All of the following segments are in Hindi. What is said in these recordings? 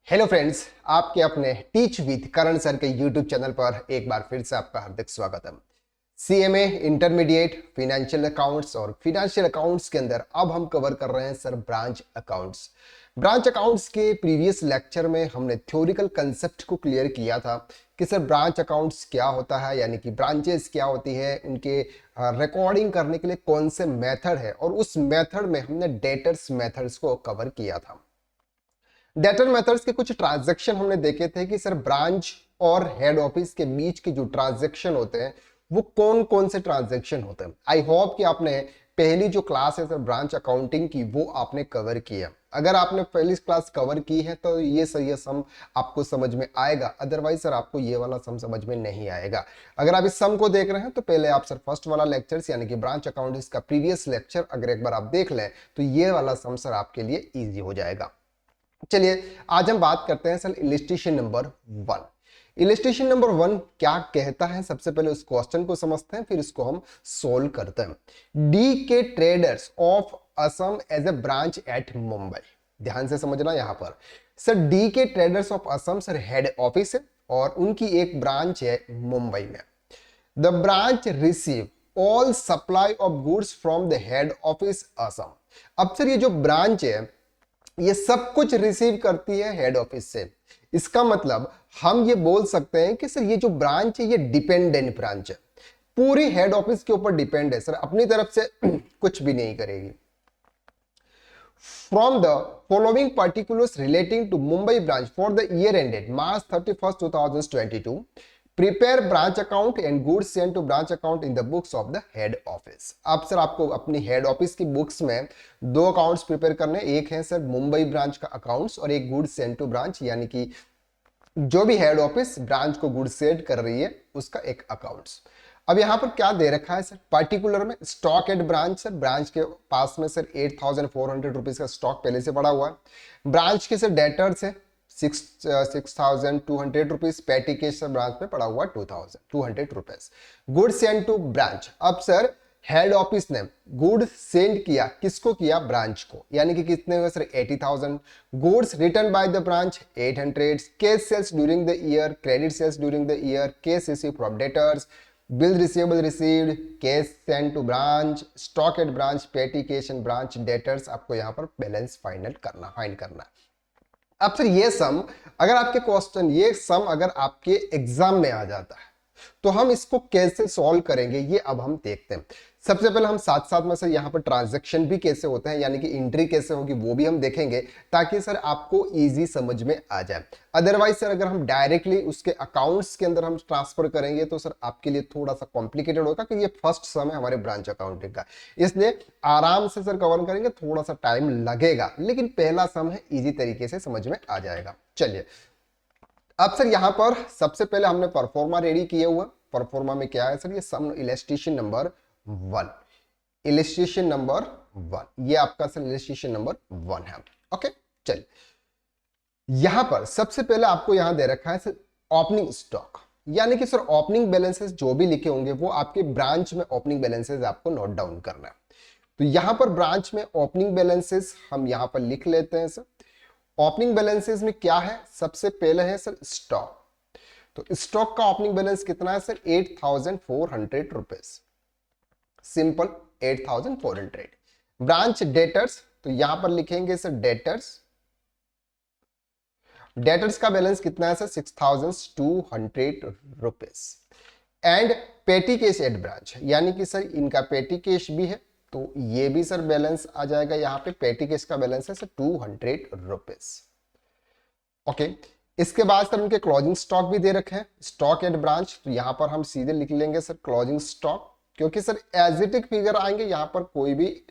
हेलो फ्रेंड्स, आपके अपने टीच विद करण सर के यूट्यूब चैनल पर एक बार फिर से आपका हार्दिक स्वागत है। सीएमए इंटरमीडिएट फिनेंशियल अकाउंट्स और फिनेंशियल अकाउंट्स के अंदर अब हम कवर कर रहे हैं sir branch accounts. Branch accounts के प्रीवियस लेक्चर में हमने थ्योरिकल कंसेप्ट को क्लियर किया था कि सर ब्रांच अकाउंट्स क्या होता है, यानी कि ब्रांचेस क्या होती है, उनके रिकॉर्डिंग करने के लिए कौन से मेथड है, और उस मेथड में हमने डेटर्स मेथड्स को कवर किया था। डेटर मेथड्स के कुछ ट्रांजैक्शन हमने देखे थे कि सर ब्रांच और हेड ऑफिस के बीच के जो ट्रांजैक्शन होते हैं वो कौन कौन से ट्रांजैक्शन होते हैं। आई होप कि आपने पहली जो क्लास है सर ब्रांच अकाउंटिंग की वो आपने कवर किया। अगर आपने पहली क्लास कवर की है तो ये सम आपको समझ में आएगा, अदरवाइज सर आपको ये वाला सम समझ में नहीं आएगा। अगर आप इस सम को देख रहे हैं तो पहले आप सर फर्स्ट वाला लेक्चर यानी कि ब्रांच अकाउंटिंग का प्रीवियस लेक्चर अगर एक बार आप देख लें तो ये वाला सम सर आपके लिए ईजी हो जाएगा। चलिए आज हम बात करते हैं sir illustration number 1। Illustration number 1 क्या कहता है, सबसे पहले उस क्वेश्चन को समझते हैं, फिर इसको हम सोल्व करते हैं। D K traders of Assam as a branch at Mumbai. ध्यान से समझना यहां पर sir D K traders of Assam sir head office है और उनकी एक ब्रांच है मुंबई में। The branch receive all supply of goods from the head office Assam. अब सर ये जो ब्रांच है ये सब कुछ रिसीव करती है हेड ऑफिस से। इसका मतलब हम ये बोल सकते हैं कि सर ये जो ब्रांच है ये डिपेंडेंट ब्रांच है, पूरी हेड ऑफिस के ऊपर डिपेंड है सर, अपनी तरफ से कुछ भी नहीं करेगी। From the following particulars relating to Mumbai branch for the year ended March 31st 2022, prepare branch account and goods send to branch account in the books of the head office. अब सर आपको अपनी हेड ऑफिस की बुक्स में दो अकाउंट्स प्रिपेयर करने, एक है सर मुंबई ब्रांच का अकाउंट्स और एक गुड्स सेंड टू ब्रांच, यानी कि जो भी हेड ऑफिस ब्रांच को गुड्स सेंड कर रही है उसका एक अकाउंट्स। अब यहां पर क्या दे रखा है सर, पर्टिकुलर में stock at branch. Sir branch के पास में सर 8400 रुपीज का स्टॉक पहले से पड़ा हुआ है। ब्रांच के सर डेटर्स है 6200 rupees, petty cash sir branch में पड़ा हुआ 2200 rupees. Good send to branch. अब सर हेड ऑफिस ने गुड सेंड किया, किसको किया, ब्रांच को, यानी कि कितने हुए sir 80,000। Goods return by the branch 800। Cash sales during the year, credit sales during the year, cash receive from debtors, bill receivable received, cash send to branch, stock at branch, petty cash and branch debtors. आपको यहां पर बैलेंस फाइंड करना। अब सर ये सम अगर आपके क्वेश्चन ये सम अगर आपके एग्जाम में आ जाता है तो हम इसको कैसे सॉल्व करेंगे ये अब हम देखते हैं। सबसे पहले हम साथ साथ में सर यहाँ पर ट्रांजैक्शन भी कैसे होते हैं, यानी कि एंट्री कैसे होगी वो भी हम देखेंगे, ताकि सर आपको इजी समझ में आ जाए। अदरवाइज सर अगर हम डायरेक्टली उसके अकाउंट्स के अंदर हम ट्रांसफर करेंगे तो सर आपके लिए थोड़ा सा कॉम्प्लिकेटेड होगा, क्योंकि ये फर्स्ट सम है हमारे ब्रांच अकाउंटिंग का, इसलिए आराम से सर कवर करेंगे, थोड़ा सा टाइम लगेगा, लेकिन पहला सम है इजी तरीके से समझ में आ जाएगा। चलिए अब सर यहां पर सबसे पहले हमने परफॉर्मा रेडी किए हुआ। परफॉर्मा में क्या है सर, ये सम इलस्ट्रेशन नंबर 1। इलस्ट्रेशन नंबर 1 ये आपका सर इलस्ट्रेशन नंबर 1 है। ओके चलिए यहां पर सबसे पहले आपको यहां दे रखा है सर ओपनिंग स्टॉक, यानी कि सर ओपनिंग बैलेंसेस जो भी लिखे होंगे वो आपके ब्रांच में ओपनिंग बैलेंसेस आपको नोट डाउन करना है। तो यहां पर ब्रांच में ओपनिंग बैलेंसेस हम यहां पर लिख लेते हैं सर। ओपनिंग बैलेंसेस में क्या है, सबसे पहले है सर स्टॉक। तो स्टॉक का ओपनिंग बैलेंस कितना है sir 8400 rupees, simple 8400। Branch debtors, तो यहां पर लिखेंगे सर डेटर्स। डेटर्स का बैलेंस कितना है सर 6200 रुपीज। एंड पेटी केस एट ब्रांच, यानी कि सर इनका पेटी केस भी है, तो ये भी सर बैलेंस आ जाएगा। यहां पे पेटी केस का बैलेंस है सर 200 रुपीज। ओके इसके बाद सर उनके क्लोजिंग स्टॉक भी दे रखे हैं, स्टॉक एट ब्रांच। तो यहां पर हम सीधे लिख लेंगे सर क्लोजिंग स्टॉक, क्योंकि सर एज इट फिगर आएंगे, यहां पर कोई भी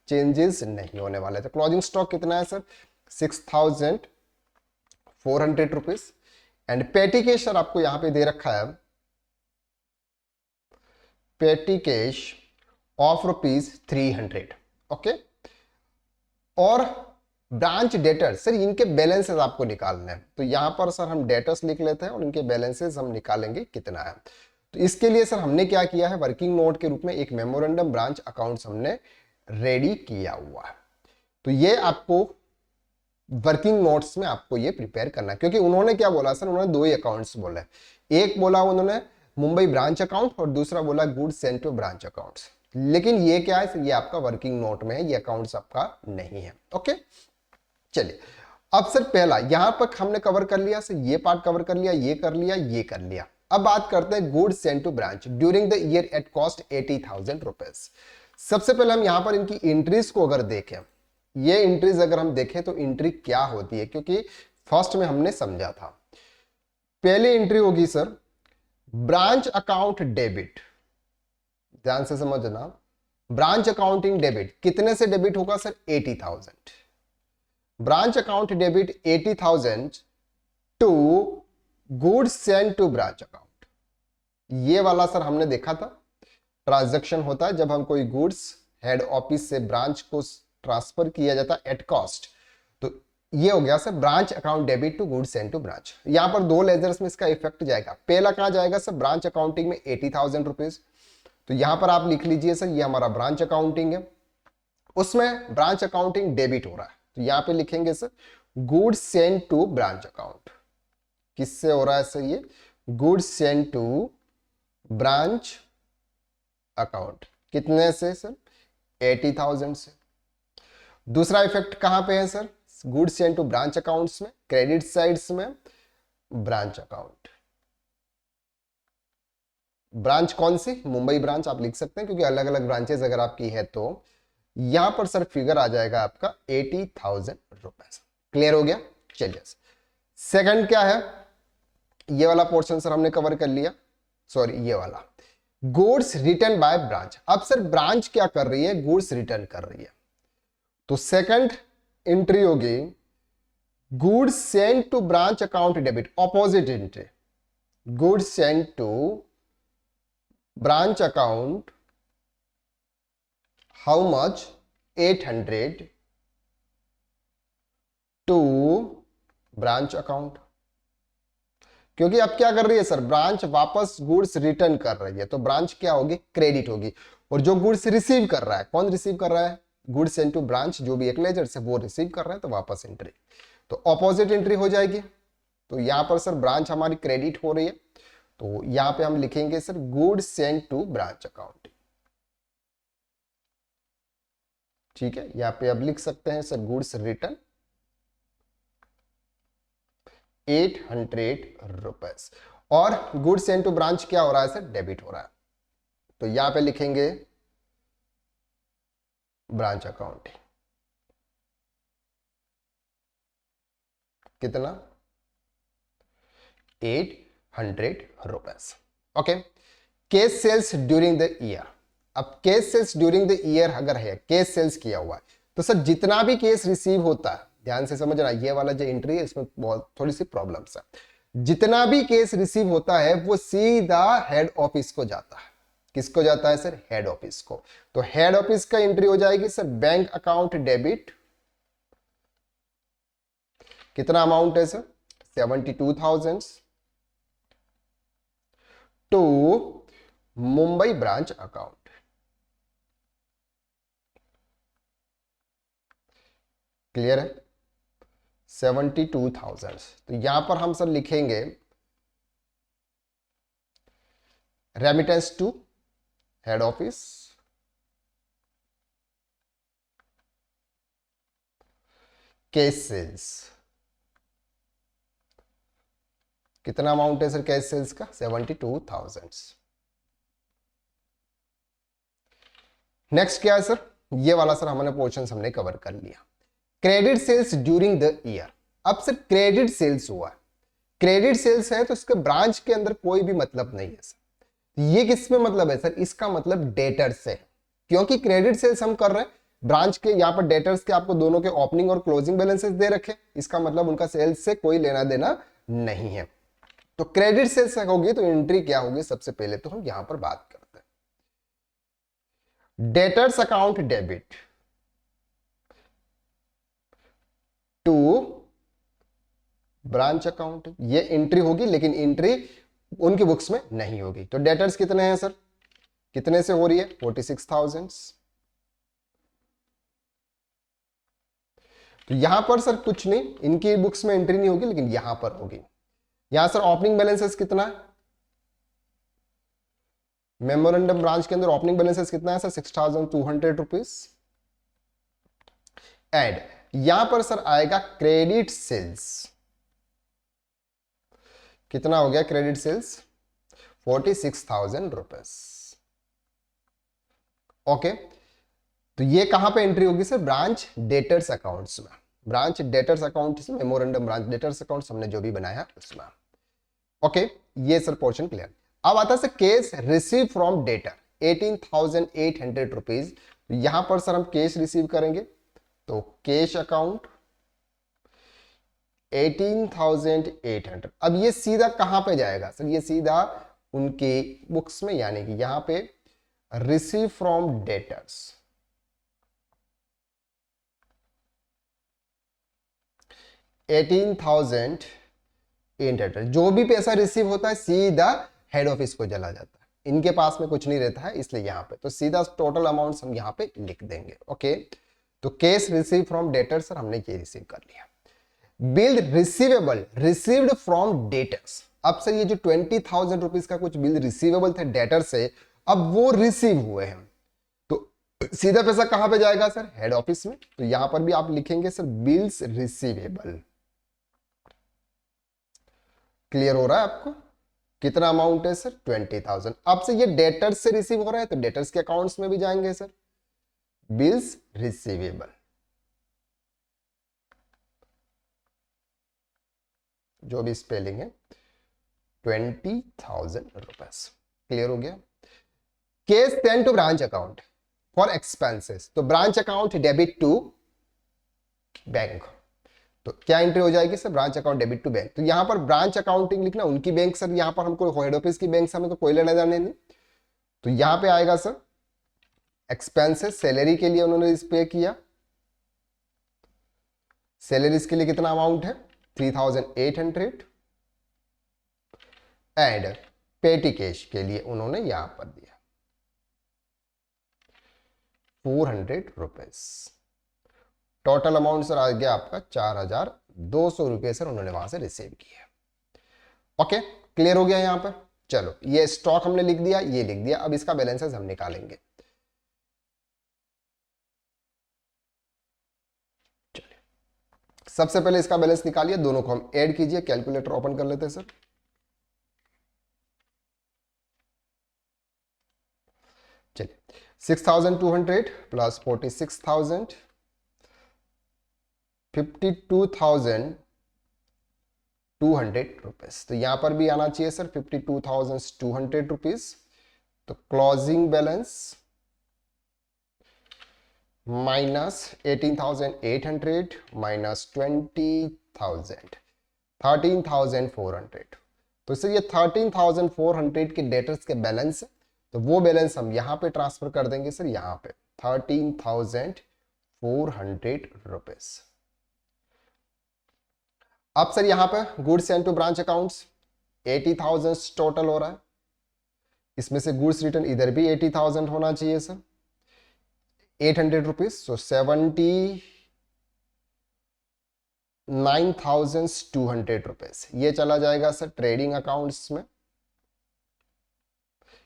चेंजेस नहीं होने वाले। तो क्लोजिंग स्टॉक कितना है सर 6400 रुपीज। एंड पेटी कैश सर आपको यहां पे दे रखा है पेटी कैश ऑफ रुपीज 300। ओके और ब्रांच डेटर्स सर इनके बैलेंसेस आपको निकालने हैं, तो यहां पर सर हम डेटर्स लिख लेते हैं और इनके बैलेंसेस हम निकालेंगे कितना है। तो इसके लिए सर हमने क्या किया है, वर्किंग नोट के रूप में एक मेमोरेंडम ब्रांच अकाउंट्स हमने रेडी किया हुआ है। तो ये आपको वर्किंग नोट्स में आपको ये प्रिपेयर करना है, क्योंकि उन्होंने क्या बोला सर, उन्होंने दो ही अकाउंट्स बोला है। एक बोला उन्होंने मुंबई ब्रांच अकाउंट और दूसरा बोला goods sent to branch accounts. लेकिन ये क्या है, ये आपका वर्किंग नोट में है, ये अकाउंट्स आपका नहीं है। ओके, चलिए अब सर पहला यहां पर हमने कवर कर लिया सर, ये पार्ट कवर कर लिया, ये कर लिया, ये कर लिया। अब बात करते हैं goods sent to branch during the year at cost 80,000 rupees. सबसे पहले हम यहां पर इनकी एंट्रीज को अगर देखें, ये एंट्रीज अगर हम देखें तो एंट्री क्या होती है, क्योंकि फर्स्ट में हमने समझा था। पहली एंट्री होगी सर ब्रांच अकाउंट डेबिट, ध्यान से समझना, ब्रांच अकाउंटिंग डेबिट कितने से डेबिट होगा sir, 80,000। Branch account debit 80,000 to goods sent to branch account. ये वाला सर हमने देखा था, ट्रांजैक्शन होता है जब हम कोई गुड्स हेड ऑफिस से ब्रांच को ट्रांसफर किया जाता है एट कॉस्ट। तो ये हो गया sir branch account debit to goods sent to branch. यहां पर दो लेजर्स में इसका इफेक्ट जाएगा। पहला कहां जाएगा सर, ब्रांच अकाउंटिंग में 80,000 रुपीज। तो यहां पर आप लिख लीजिए सर, ये हमारा ब्रांच अकाउंटिंग है, उसमें ब्रांच अकाउंटिंग डेबिट हो रहा है, तो यहां पे लिखेंगे sir goods sent to branch account. किससे हो रहा है सर, ये goods sent to branch account. कितने से सर, 80,000 से। दूसरा इफेक्ट कहां पे है sir, goods sent to branch accounts में, क्रेडिट साइड्स में ब्रांच अकाउंट। ब्रांच कौन सी, मुंबई ब्रांच आप लिख सकते हैं, क्योंकि अलग अलग ब्रांचेस अगर आपकी है तो यहां पर सर फिगर आ जाएगा आपका 80,000 रुपए। क्लियर हो गया। चलिए सेकंड क्या है, ये वाला पोर्शन सर हमने कवर कर लिया, सॉरी ये वाला गुड्स रिटर्न बाय ब्रांच। अब सर ब्रांच क्या कर रही है, गुड्स रिटर्न कर रही है, तो सेकंड एंट्री होगी goods sent to branch account debit, opposite entry, goods sent to branch account, how much, 800 to branch account। क्योंकि अब क्या कर रही है सर, ब्रांच वापस गुड्स रिटर्न कर रही है, तो ब्रांच क्या होगी, क्रेडिट होगी। और जो गुड्स रिसीव कर रहा है, कौन रिसीव कर रहा है, गुड्स सेंट टू ब्रांच, जो भी एक लेजर से वो रिसीव कर रहा है, तो वापस एंट्री, तो ऑपोजिट एंट्री हो जाएगी। तो यहां पर सर ब्रांच हमारी क्रेडिट हो रही है, तो यहां पे हम लिखेंगे sir goods sent to branch account. ठीक है, यहां पे अब लिख सकते हैं सर गुड्स रिटर्न 800 रुपीज, और गुड्स सेंट टू ब्रांच क्या हो रहा है सर, डेबिट हो रहा है, तो यहां पे लिखेंगे ब्रांच अकाउंट। कितना, 800 rupees. Okay, cash sales during the year. अब cash sales during the year अगर है, कैश सेल्स किया हुआ है, तो सर जितना भी केस रिसीव होता है, ध्यान से समझना, ये वाला जो एंट्री है इसमें बहुत थोड़ी सी प्रॉब्लम्स है। जितना भी केस रिसीव होता है वो सीधा हेड ऑफिस को जाता है। किसको जाता है सर, हेड ऑफिस को। तो हेड ऑफिस का एंट्री हो जाएगी सर बैंक अकाउंट डेबिट, कितना अमाउंट है sir, 72,000 to Mumbai branch account. Clear है, 72,000। तो यहां पर हम सर लिखेंगे remittance to head office, cash sales. कितना अमाउंट है सर कैश सेल्स का, 72,000। नेक्स्ट क्या है सर, ये वाला सर हमने पोर्शन हमने कवर कर लिया, credit sales during the year. अब सर क्रेडिट सेल्स हुआ है, क्रेडिट सेल्स है तो इसके ब्रांच के अंदर कोई भी मतलब नहीं है सर। ये किस में मतलब है सर, इसका मतलब डेटर से, क्योंकि क्रेडिट सेल्स हम कर रहे हैं ब्रांच के, यहां पर डेटर्स के आपको दोनों के ओपनिंग और क्लोजिंग बैलेंसेस दे रखे, इसका मतलब उनका सेल्स से कोई लेना देना नहीं है। तो क्रेडिट सेल्स होगी तो एंट्री क्या होगी, सबसे पहले तो हम यहां पर बात करते हैं debtors account debit to branch account, ये एंट्री होगी, लेकिन एंट्री उनकी बुक्स में नहीं होगी। तो डेटर्स कितने हैं सर, कितने से हो रही है, 46,000 तो यहां पर सर कुछ नहीं, इनकी बुक्स में एंट्री नहीं होगी, लेकिन यहां पर होगी। यहां सर ओपनिंग बैलेंसेस कितना है, मेमोरेंडम ब्रांच के अंदर ओपनिंग बैलेंसेस कितना है सर, 6,200 रुपीज। एंड यहां पर सर आएगा क्रेडिट सेल्स, कितना हो गया क्रेडिट सेल्स, 46,000 रुपीज। ओके, तो ये कहां पे एंट्री होगी सर, ब्रांच डेटर्स अकाउंट्स में। Branch debtors account, memorandum branch debtors accounts हमने जो भी बनाया उसमें। ओके, ये सर पोर्शन क्लियर। अब आता है sir case receive from debtor 18,800 rupees. तो यहां पर सर हम केस रिसीव करेंगे, तो कैश अकाउंट 18,800। अब ये सीधा कहां पे जाएगा सर, ये सीधा उनके बुक्स में, यानी कि यहां पे रिसीव फ्रॉम डेटर्स 18,800। जो भी पैसा रिसीव होता है सीधा हेड ऑफिस को चला जाता है, इनके पास में कुछ नहीं रहता है, इसलिए यहां पे तो सीधा टोटल अमाउंट हम यहां पे लिख देंगे। ओके, तो cash receive from debtor sir हमने ये रिसीव कर लिया। Bill receivable received from debtors, अब सर ये जो 20,000 रुपीज का कुछ बिल रिसीवेबल थे डेटर से, अब वो रिसीव हुए हैं, तो सीधा पैसा कहां पे जाएगा सर, हेड ऑफिस में। तो यहां पर भी आप लिखेंगे सर बिल्स रिसीवेबल। क्लियर हो रहा है आपको, कितना अमाउंट है सर, 20,000। अब से ये डेटर्स से रिसीव हो रहा है, तो डेटर्स के अकाउंट्स में भी जाएंगे सर बिल्स रिसीवेबल, जो भी स्पेलिंग है, 20,000 रुपीज। क्लियर हो गया। Cash send to branch account for expenses, तो branch account debit to bank, तो क्या एंट्री हो जाएगी sir, branch account debit to bank. तो यहां पर ब्रांच अकाउंटिंग लिखना, उनकी बैंक सर, यहां पर हमको हेड ऑफिस की बैंक से हमें तो कोई लेना देना नहीं। तो यहां पे आएगा सर एक्सपेंसेस, सैलरी के लिए उन्होंने पे किया, सैलरीज के लिए कितना अमाउंट है, 3,800। एंड पेटी कैश के लिए उन्होंने यहां पर दिया 400 रुपीज। टोटल अमाउंट सर आ गया आपका 4,200 रुपये सर उन्होंने वहां से रिसीव किया। ओके, क्लियर हो गया यहां पर। चलो ये स्टॉक हमने लिख दिया, ये लिख दिया, अब इसका बैलेंसेस हम निकालेंगे। चलिए सबसे पहले इसका बैलेंस निकालिए, दोनों को हम ऐड कीजिए, कैलकुलेटर ओपन कर लेते हैं सर। चलिए 6,200 प्लस 46,000, 52,200 रुपीज। तो यहां पर भी आना चाहिए सर 52,200 रुपीज। तो क्लोजिंग बैलेंस माइनस 18,800 माइनस 20,000, 13,400। तो सर ये 13,400 के डेटर्स के बैलेंस है, तो वो बैलेंस हम यहां पे ट्रांसफर कर देंगे सर, यहां पे 13,400 रुपीज। अब सर यहां पे goods send to branch accounts 80,000 total हो रहा है, इसमें से गुड्स रिटर्न इधर भी 80,000 होना चाहिए सर, 800 रुपीज। सो 79,200 रुपीज ये चला जाएगा सर ट्रेडिंग अकाउंट्स में।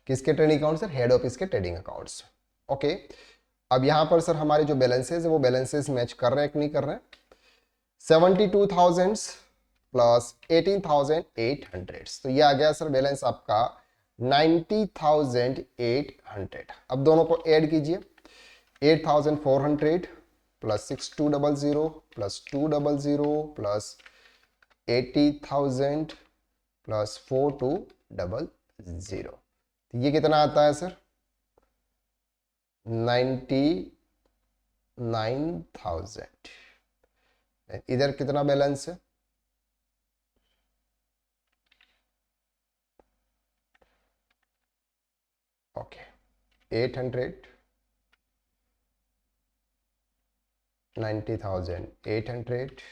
किसके trading account sir, head office के ट्रेडिंग अकाउंट्स। ओके, अब यहां पर सर हमारे जो बैलेंसेस है वो बैलेंसेस मैच कर रहे हैं कि नहीं कर रहे हैं। 72,000 प्लस 18,800, तो ये आ गया सर बैलेंस आपका 90,800। अब दोनों को ऐड कीजिए, 8,400 प्लस 6,200 प्लस 200 प्लस 80,000 प्लस 4,200, तो ये कितना आता है सर 99,000। इधर कितना बैलेंस है, ओके 800, 90,800,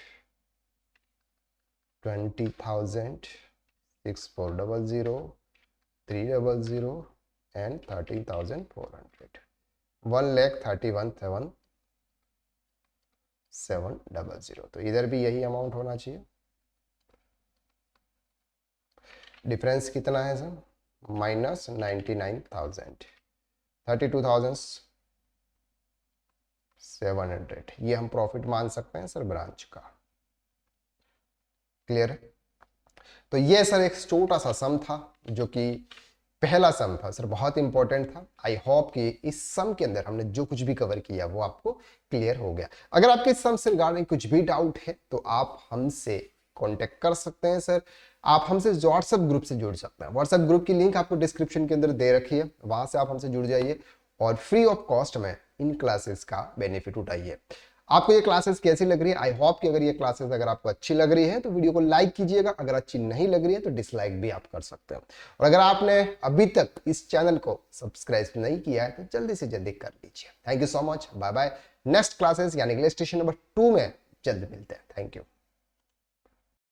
20,000, 6,400, 300 and 13,400, 1,31,700 700। तो इधर भी यही अमाउंट होना चाहिए। डिफरेंस कितना है सर? माइनस 99,000, 32,700। ये हम प्रॉफिट मान सकते हैं सर ब्रांच का। क्लियर है? तो ये सर एक छोटा सा सम था, जो कि पहला सम था सर, बहुत इंपॉर्टेंट था। आई होप कि इस सम के अंदर हमने जो कुछ भी कवर किया वो आपको क्लियर हो गया। अगर आपके इस सम से रिगार्डिंग कुछ भी डाउट है तो आप हमसे कांटेक्ट कर सकते हैं सर। आप हमसे व्हाट्सएप ग्रुप से जुड़ सकते हैं। व्हाट्सएप ग्रुप की लिंक आपको डिस्क्रिप्शन के अंदर दे रखी है, वहां से आप हमसे जुड़ जाइए और फ्री ऑफ कॉस्ट में इन क्लासेस का बेनिफिट उठाइए। आपको ये क्लासेस कैसी लग रही है? आई होप कि अगर ये क्लासेस अगर आपको अच्छी लग रही है तो वीडियो को लाइक कीजिएगा, अगर अच्छी नहीं लग रही है तो डिसलाइक भी आप कर सकते हैं। और अगर आपने अभी तक इस चैनल को सब्सक्राइब नहीं किया है तो जल्दी से जल्दी कर लीजिए। Thank you so much, bye bye. Next classes यानी कि स्टेशन नंबर 2 में जल्द मिलते हैं। Thank you.